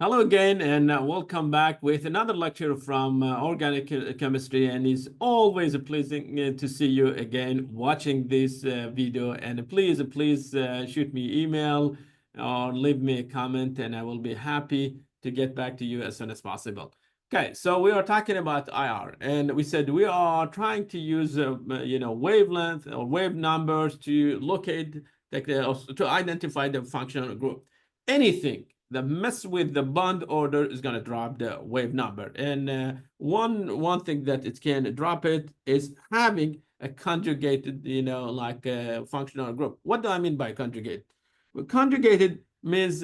Hello again, and welcome back with another lecture from organic chemistry. And it's always a pleasing to see you again watching this video. And please shoot me email or leave me a comment, and I will be happy to get back to you as soon as possible. Okay, so we are talking about IR, and we said we are trying to use wavelength or wave numbers to locate to identify the functional group. Anything the mess with the bond order is going to drop the wave number. And one thing that it can drop it is having a conjugated, like a functional group. What do I mean by conjugate? Well, conjugated means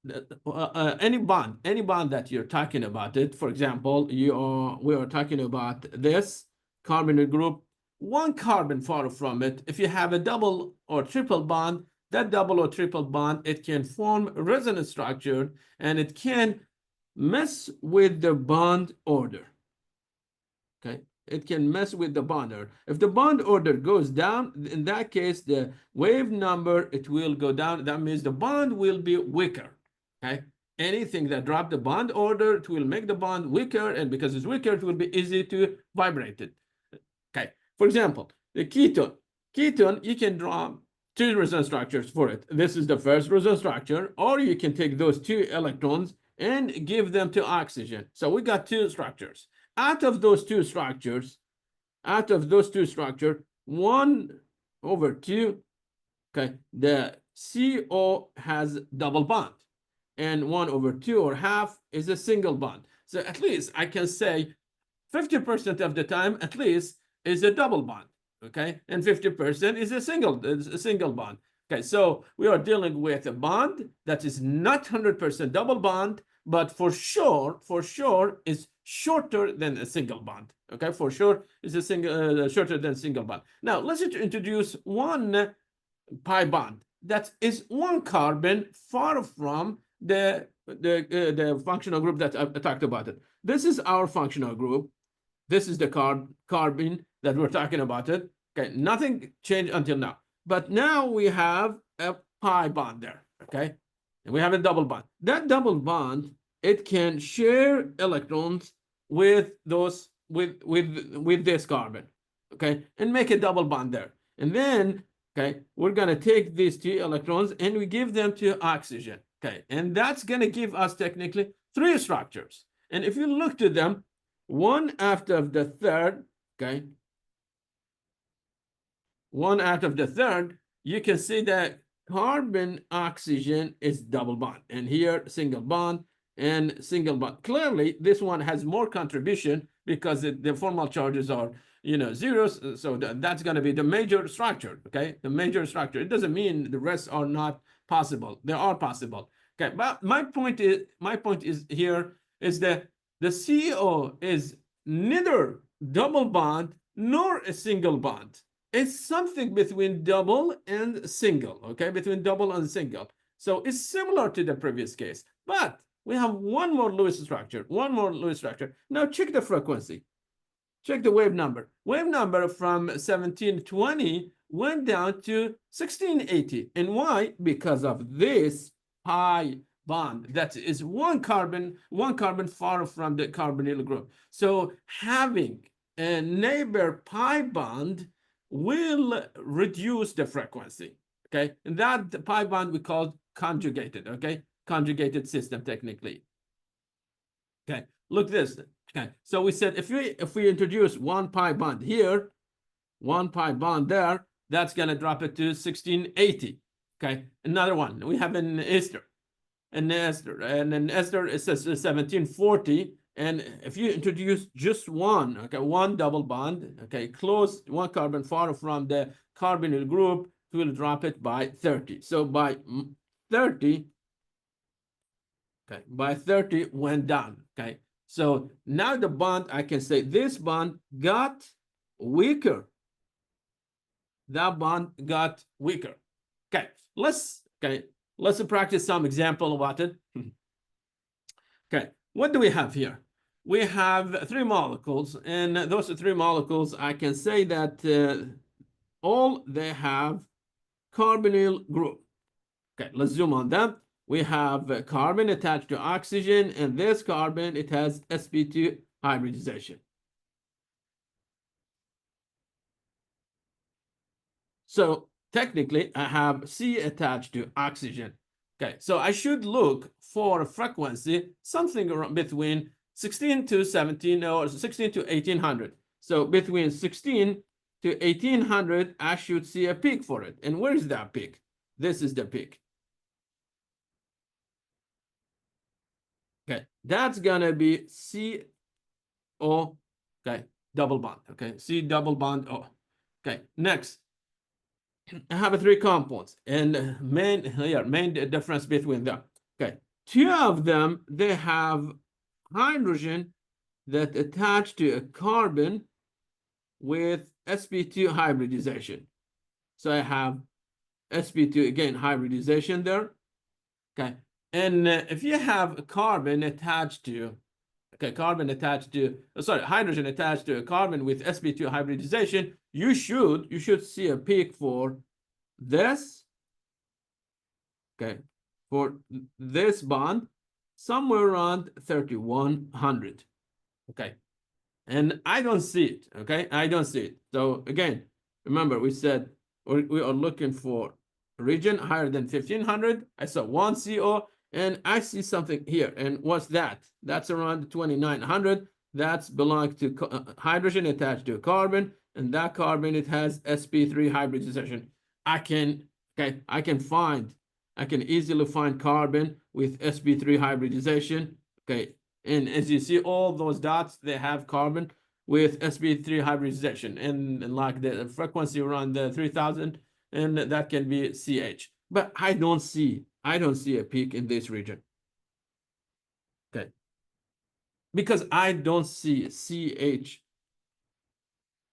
any bond that you're talking about it. For example, we are talking about this carbonyl group, one carbon far from it. If you have a double or triple bond, that double or triple bond, it can form resonance structure, and it can mess with the bond order. Okay, it can mess with the bond order. If the bond order goes down, in that case, the wave number, it will go down. That means the bond will be weaker. Okay, anything that drop the bond order, it will make the bond weaker, and because it's weaker, it will be easy to vibrate it. Okay, for example, the ketone. Ketone, you can draw two resonance structures for it. This is the first resonance structure, or you can take those two electrons and give them to oxygen. So we got two structures. Out of those two structures, 1/2, okay, the CO has double bond, and 1/2 or half is a single bond. So at least I can say 50% of the time, at least, is a double bond. Okay, and 50% is a single bond. Okay, so we are dealing with a bond that is not 100% double bond, but for sure is shorter than a single bond. Okay, for sure is a shorter than single bond. Now let's introduce one pi bond that is one carbon far from the functional group that I talked about it. This is our functional group. This is the carbon that we're talking about it. Okay, nothing changed until now. But now we have a pi bond there, okay? And we have a double bond. That double bond, it can share electrons with those with this carbon, okay? And make a double bond there. And then, okay, we're gonna take these two electrons and we give them to oxygen, okay? And that's gonna give us technically three structures. And if you look to them, one after the third, okay, one out of the third, you can see that carbon oxygen is double bond, and here single bond and single bond. Clearly, this one has more contribution because the formal charges are zeros, so that's going to be the major structure. Okay, the major structure. It doesn't mean the rest are not possible. They are possible. Okay, but my point is here is that the CO is neither double bond nor a single bond. It's something between double and single, okay? Between double and single. So it's similar to the previous case, but we have one more Lewis structure, Now check the frequency. Check the wave number. Wave number from 1720 went down to 1680. And why? Because of this pi bond. That is one carbon far from the carbonyl group. So having a neighbor pi bond will reduce the frequency, okay? And that pi bond we call conjugated, okay? Conjugated system technically. Okay, look this. Okay, so we said if we introduce one pi bond here, one pi bond there, that's gonna drop it to 1680. Okay, another one. We have an ester, and an ester it says 1740. And if you introduce just one, okay, one double bond, okay, close one carbon far from the carbonyl group, it will drop it by 30. So by 30, okay, by 30 went down, okay? So now the bond, I can say this bond got weaker. That bond got weaker. Okay, let's practice some example about it. Okay, what do we have here? We have three molecules, and those three molecules, I can say that all they have carbonyl group. Okay, let's zoom on them. we have carbon attached to oxygen, and this carbon, it has sp2 hybridization. So technically, I have C attached to oxygen. Okay, so I should look for a frequency, something around between 16 to 17 or 16 to 1800. So between 16 to 1800, I should see a peak for it. And where is that peak? This is the peak. Okay, that's gonna be CO, okay, double bond, okay, C double bond O. Okay, next, I have three compounds, and main difference between them. Okay, two of them, they have hydrogen that attach to a carbon with sp2 hybridization. So I have sp2 again hybridization there. Okay, and if you have a carbon attached to, hydrogen attached to a carbon with sp2 hybridization, you should see a peak for this, okay, for this bond somewhere around 3100. Okay, and I don't see it. Okay, I don't see it. So again, remember we said we are looking for a region higher than 1500. I saw one CO, and I see something here. And what's that? That's around 2900. That's belongs to hydrogen attached to a carbon, and that carbon, it has sp3 hybridization. I can easily find carbon with sp3 hybridization. Okay, and as you see, all those dots, they have carbon with sp3 hybridization, and like the frequency around the 3000, and that can be CH. But I don't see a peak in this region. Okay, because I don't see CH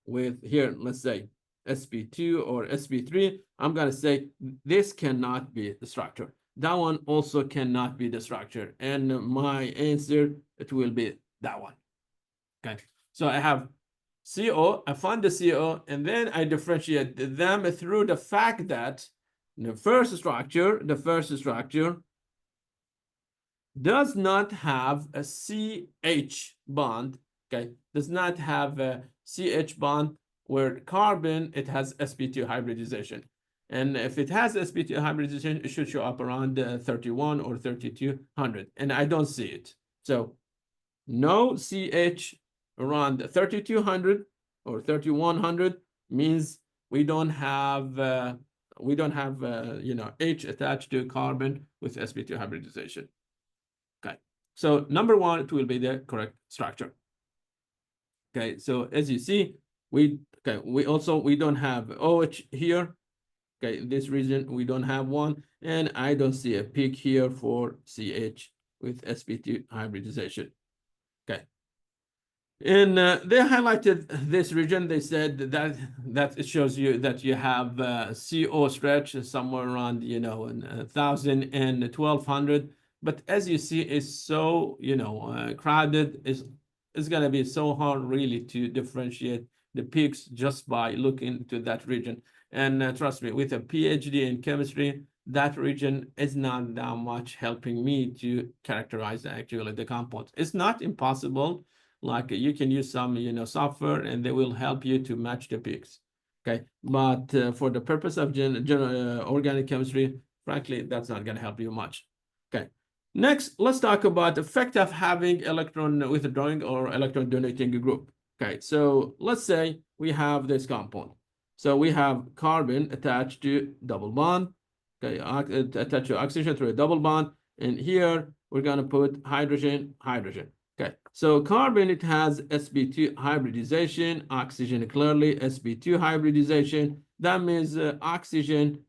with here, let's say sp2 or sp3, I'm gonna say this cannot be the structure. That one also cannot be the structure, and my answer, it will be that one. Okay, so I have CO, I find the CO, and then I differentiate them through the fact that the first structure does not have a CH bond, okay, does not have a CH bond, where carbon, it has sp2 hybridization. And if it has sp2 hybridization, it should show up around 31 or 3200, and I don't see it. So no CH around 3200 or 3100 means we don't have H attached to carbon with sp2 hybridization. Okay, so number one, it will be the correct structure. Okay, so as you see, we don't have OH here. Okay, in this region we don't have one, and I don't see a peak here for CH with sp2 hybridization. Okay, and they highlighted this region. They said that it shows you that you have CO stretch somewhere around 1000 and 1200. But as you see, it's so crowded. It's gonna be so hard really to differentiate the peaks just by looking to that region. And trust me, with a PhD in chemistry, that region is not that much helping me to characterize actually the compounds. It's not impossible. Like you can use some software, and they will help you to match the peaks. Okay, but for the purpose of organic chemistry, frankly, that's not gonna help you much. Okay. Next, let's talk about the effect of having electron withdrawing or electron donating group. Okay, so let's say we have this compound. So we have carbon attached to double bond, okay, attached to oxygen through a double bond, and here we're gonna put hydrogen. Okay, so carbon, it has sp2 hybridization, oxygen clearly sp2 hybridization. That means oxygen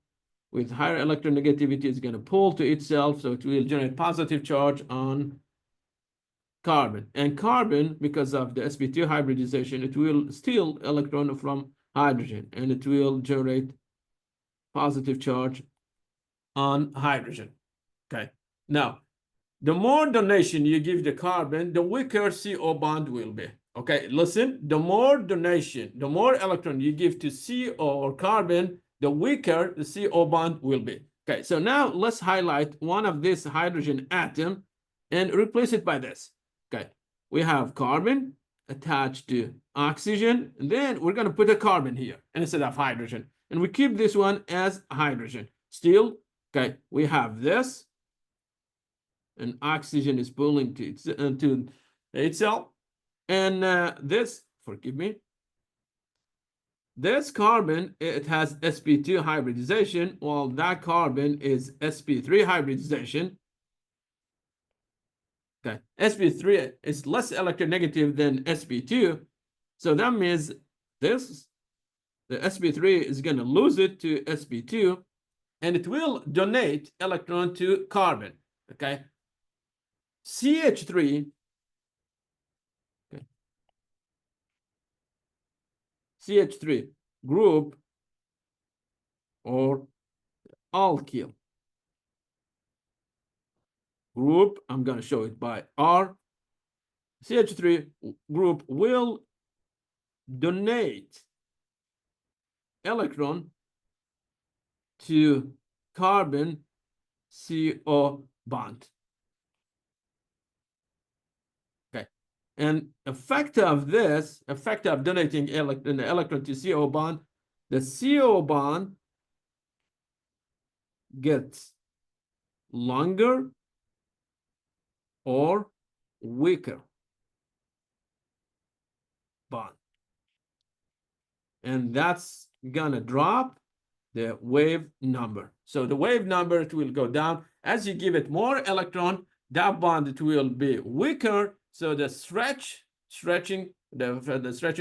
with higher electronegativity is going to pull to itself, so it will generate positive charge on carbon. And carbon, because of the sp2 hybridization, it will steal electron from hydrogen, and it will generate positive charge on hydrogen. Okay, now the more donation you give the carbon, the weaker CO bond will be. Okay, listen, the more donation, the more electron you give to CO or carbon, the weaker the CO bond will be. Okay, so now let's highlight one of this hydrogen atom and replace it by this. Okay, we have carbon attached to oxygen, and then we're going to put a carbon here instead of hydrogen, and we keep this one as hydrogen. Still, okay, we have this, and oxygen is pulling to itself, and this, forgive me, this carbon, it has sp2 hybridization, while that carbon is sp3 hybridization. Okay, sp3 is less electronegative than sp2, so that means this, the sp3 is going to lose it to sp2, and it will donate electron to carbon. Okay, CH3, okay, CH3 group or alkyl group, I'm going to show it by R. CH3 group will donate electron to carbon CO bond. Okay, and effect of donating electron to CO bond, the CO bond gets longer or weaker bond, and that's gonna drop the wave number. So the wave number, it will go down as you give it more electron. That bond, it will be weaker, so the stretching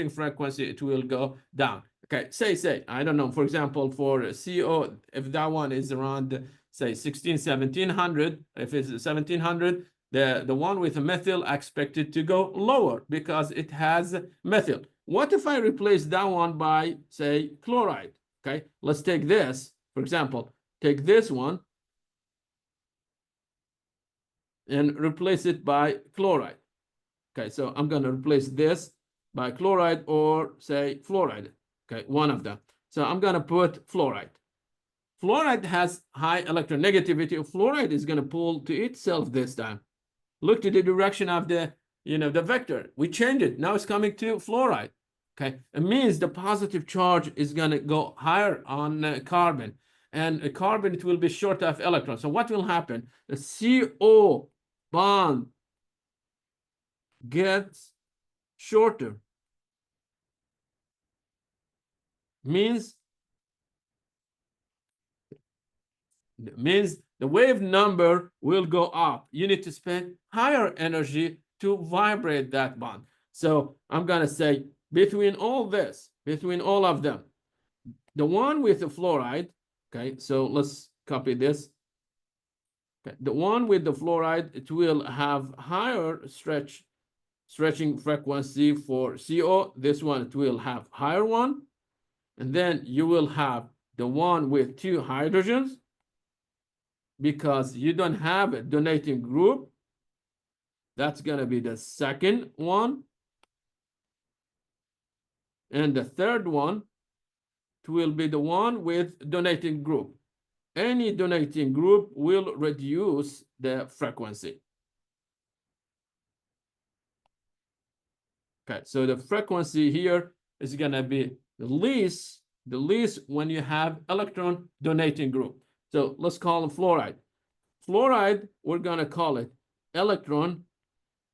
frequency, it will go down. Okay, say I don't know, for example, for CO, if that one is around, say 1700, if it's 1700, the one with methyl expected to go lower because it has methyl. What if I replace that one by, say, chloride? Okay, let's take this, for example, take this one and replace it by chloride. Okay, so I'm going to replace this by chloride or say fluoride. Okay, one of them. So I'm going to put fluoride. Fluoride has high electronegativity. Fluoride is going to pull to itself this time. Look to the direction of the, the vector. We changed it. Now it's coming to fluoride. Okay, it means the positive charge is going to go higher on carbon, and carbon, it will be short of electrons. So what will happen? The CO bond gets shorter. Means the wave number will go up. You need to spend higher energy to vibrate that bond. So I'm going to say between all of them, the one with the fluoride, okay, so let's copy this. Okay, the one with the fluoride, it will have higher stretching frequency for CO. This one, it will have higher one. And then you will have the one with 2 hydrogens, because you don't have a donating group. That's going to be the second one. And the third one, it will be the one with donating group. Any donating group will reduce the frequency. Okay, so the frequency here is going to be the least when you have electron donating group. So let's call it fluoride. Fluoride, we're going to call it electron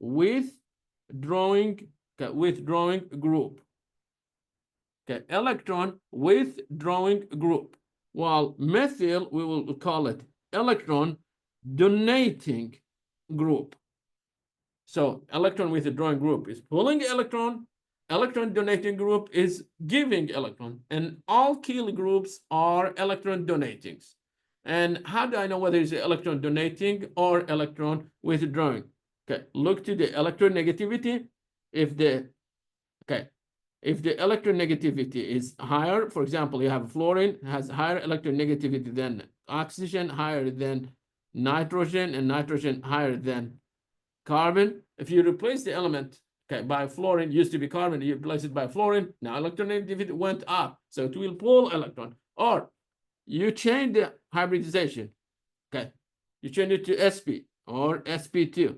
withdrawing group. Okay, electron withdrawing group. While methyl, we will call it electron donating group. So electron withdrawing group is pulling electron donating group is giving electron, and alkyl groups are electron donatings. And how do I know whether it's electron donating or electron withdrawing? Okay, look to the electronegativity. If the electronegativity is higher, for example, you have fluorine has higher electronegativity than oxygen, higher than nitrogen, and nitrogen higher than carbon. If you replace the element, by fluorine, used to be carbon, you replace it by fluorine, now electronegativity went up, so it will pull electron. Or you change the hybridization. Okay, you change it to sp or sp2.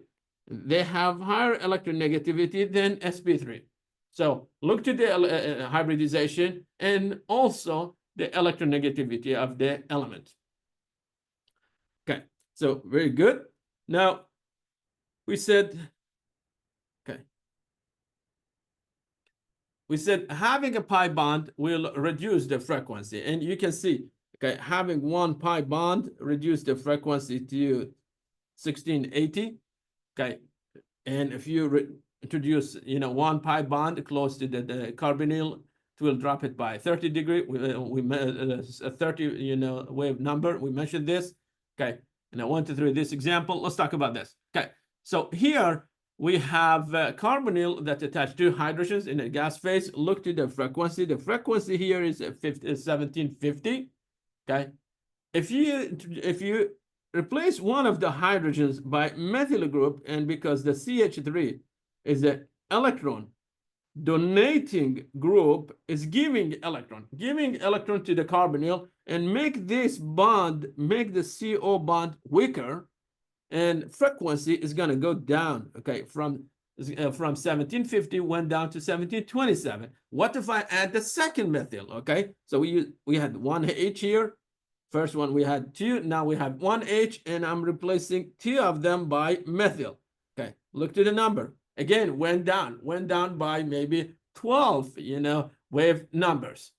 They have higher electronegativity than sp3. So look to the hybridization and also the electronegativity of the element. Okay, so very good. Now we said, okay, we said having a pi bond will reduce the frequency, and you can see, okay, having one pi bond reduce the frequency to 1680. Okay, and if you introduce, one pi bond close to the carbonyl, it will drop it by 30 degree. We 30, wave number. We mentioned this. Okay, and I want to through this example. Let's talk about this. Okay, so here we have carbonyl that attached two hydrogens in a gas phase. Look to the frequency. The frequency here is 1750. Okay, if you replace one of the hydrogens by methyl group, and because the CH3 is an electron donating group, is giving electron to the carbonyl, and make this bond, make the CO bond weaker, and frequency is going to go down. Okay, from 1750 went down to 1727. What if I add the second methyl? Okay, so we had one H here. First one we had 2, now we have 1H, and I'm replacing 2 of them by methyl. Okay, look to the number. Again, went down by maybe 12, wave numbers.